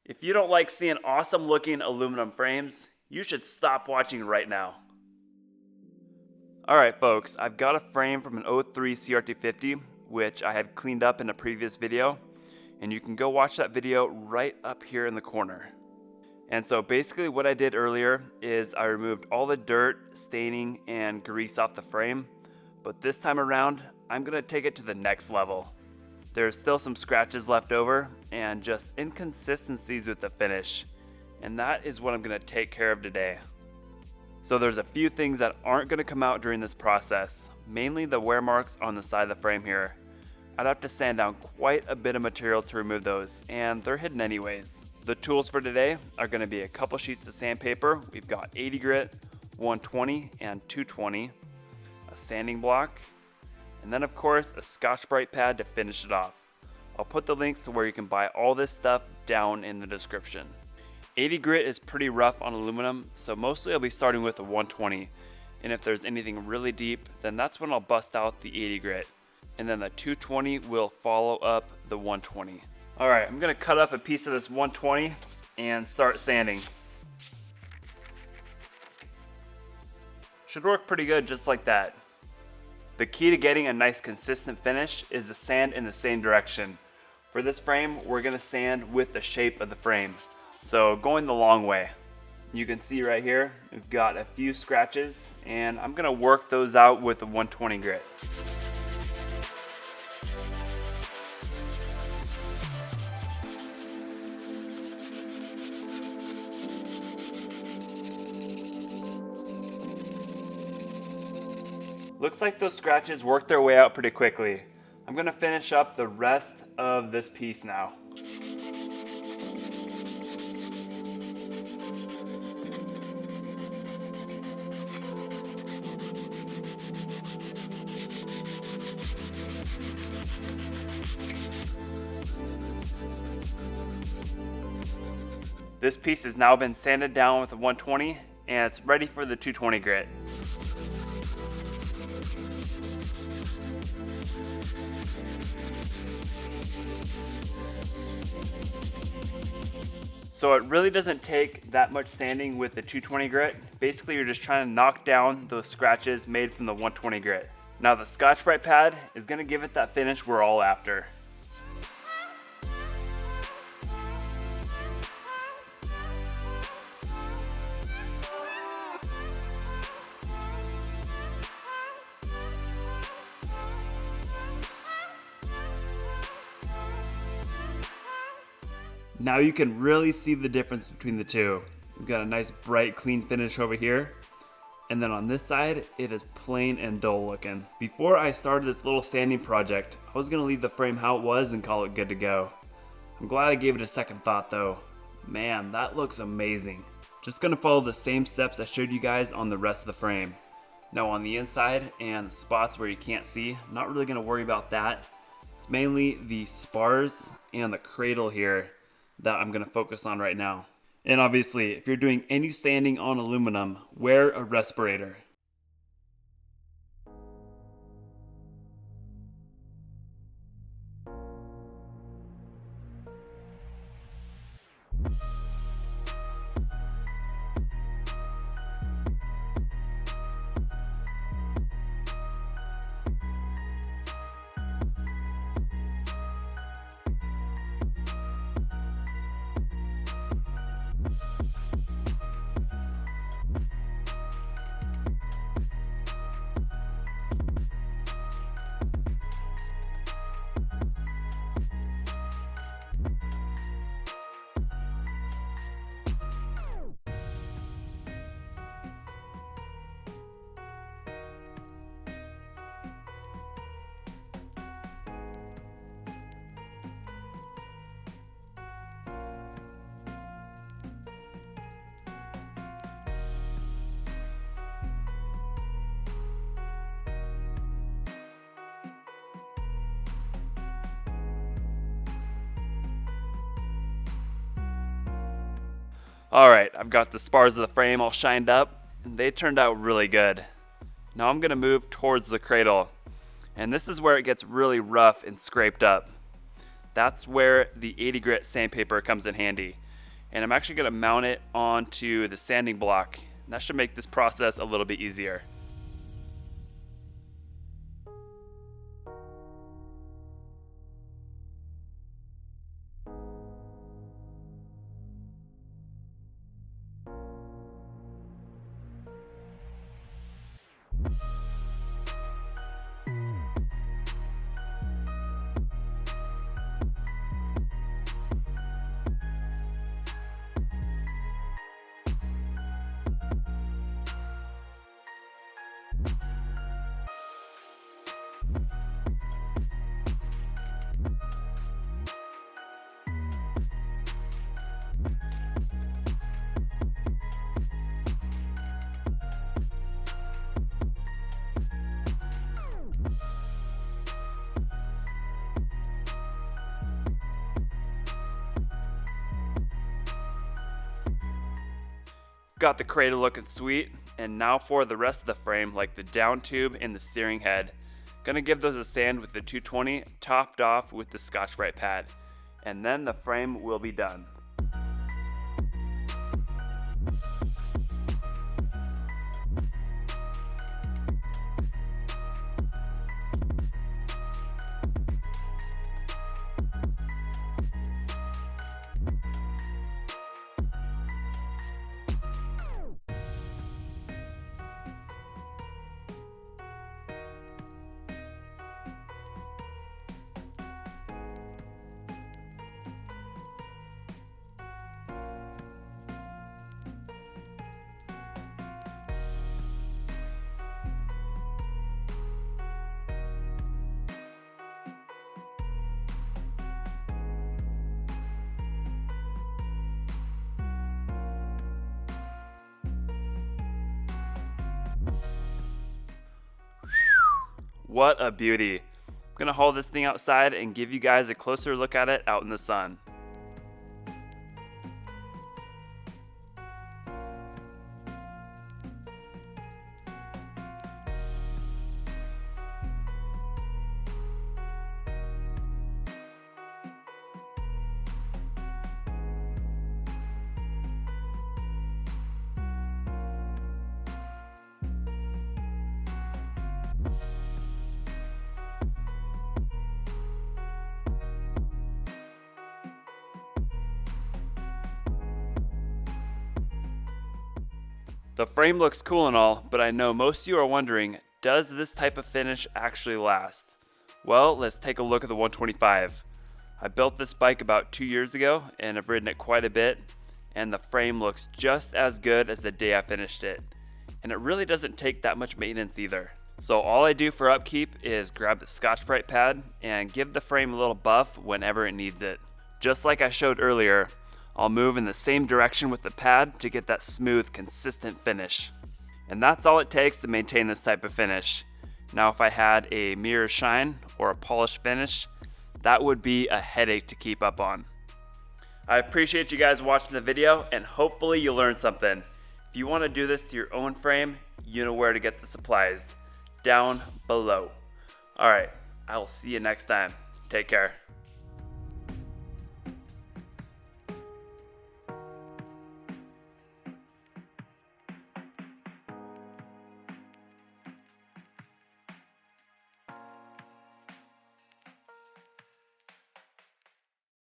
If you don't like seeing awesome looking aluminum frames, you should stop watching right now. Alright folks, I've got a frame from an 03 CR250, which I had cleaned up in a previous video, and you can go watch that video right up here in the corner. And so basically what I did earlier is I removed all the dirt, staining, and grease off the frame, but this time around, I'm going to take it to the next level. There's still some scratches left over and just inconsistencies with the finish, and that is what I'm going to take care of today. So there's a few things that aren't going to come out during this process, mainly the wear marks on the side of the frame here. I'd have to sand down quite a bit of material to remove those, and they're hidden anyways. The tools for today are going to be a couple sheets of sandpaper. We've got 80 grit, 120, and 220, a sanding block, and then of course a Scotch-Brite pad to finish it off. I'll put the links to where you can buy all this stuff down in the description. 80 grit is pretty rough on aluminum, so mostly I'll be starting with a 120, and if there's anything really deep, then that's when I'll bust out the 80 grit, and then the 220 will follow up the 120. Alright, I'm going to cut up a piece of this 120 and start sanding. Should work pretty good just like that. The key to getting a nice consistent finish is to sand in the same direction. For this frame, we're going to sand with the shape of the frame. So going the long way. You can see right here, we've got a few scratches, and I'm going to work those out with a 120 grit. Looks like those scratches worked their way out pretty quickly. I'm going to finish up the rest of this piece now. This piece has now been sanded down with a 120 and it's ready for the 220 grit. So it really doesn't take that much sanding with the 220 grit. Basically, you're just trying to knock down those scratches made from the 120 grit. Now the Scotch-Brite pad is going to give it that finish we're all after. Now you can really see the difference between the two. We've got a nice bright clean finish over here, and then on this side it is plain and dull looking. Before I started this little sanding project, I was going to leave the frame how it was and call it good to go. I'm glad I gave it a second thought though. Man, that looks amazing. Just going to follow the same steps I showed you guys on the rest of the frame. Now on the inside and the spots where you can't see, I'm not really going to worry about that. It's mainly the spars and the cradle here that I'm going to focus on right now. And obviously, if you're doing any sanding on aluminum, wear a respirator. Alright, I've got the spars of the frame all shined up, and they turned out really good. Now I'm going to move towards the cradle, and this is where it gets really rough and scraped up. That's where the 80 grit sandpaper comes in handy. and I'm actually going to mount it onto the sanding block. And that should make this process a little bit easier. Got the cradle looking sweet, and now for the rest of the frame, like the down tube and the steering head. Gonna give those a sand with the 220, topped off with the Scotch-Brite pad, and then the frame will be done. What a beauty. I'm gonna haul this thing outside and give you guys a closer look at it out in the sun. The frame looks cool and all, but I know most of you are wondering, does this type of finish actually last? Well, let's take a look at the 125. I built this bike about 2 years ago and I've ridden it quite a bit, and the frame looks just as good as the day I finished it. And it really doesn't take that much maintenance either. So all I do for upkeep is grab the Scotch-Brite pad and give the frame a little buff whenever it needs it. Just like I showed earlier, I'll move in the same direction with the pad to get that smooth, consistent finish. And that's all it takes to maintain this type of finish. Now if I had a mirror shine or a polished finish, that would be a headache to keep up on. I appreciate you guys watching the video, and hopefully you learned something. If you want to do this to your own frame, you know where to get the supplies. Down below. Alright, I will see you next time. Take care.